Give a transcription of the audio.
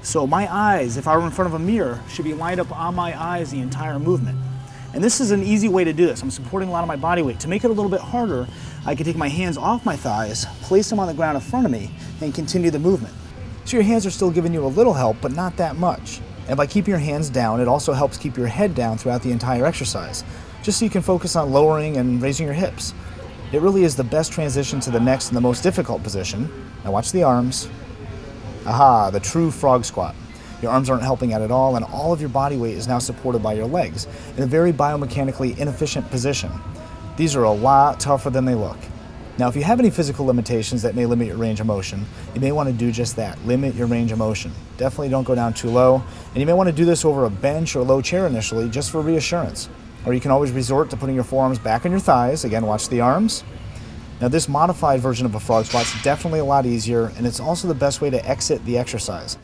So my eyes, if I were in front of a mirror, should be lined up on my eyes the entire movement. And this is an easy way to do this. I'm supporting a lot of my body weight. To make it a little bit harder, I can take my hands off my thighs, place them on the ground in front of me, and continue the movement. So your hands are still giving you a little help, but not that much. And by keeping your hands down, it also helps keep your head down throughout the entire exercise, just so you can focus on lowering and raising your hips. It really is the best transition to the next and the most difficult position. Now watch the arms. Aha, the true frog squat. Your arms aren't helping out at all, and all of your body weight is now supported by your legs in a very biomechanically inefficient position. These are a lot tougher than they look. Now, if you have any physical limitations that may limit your range of motion, you may want to do just that, limit your range of motion. Definitely don't go down too low, and you may want to do this over a bench or low chair initially, just for reassurance. Or you can always resort to putting your forearms back on your thighs. Again, watch the arms. Now, this modified version of a frog squat is definitely a lot easier, and it's also the best way to exit the exercise.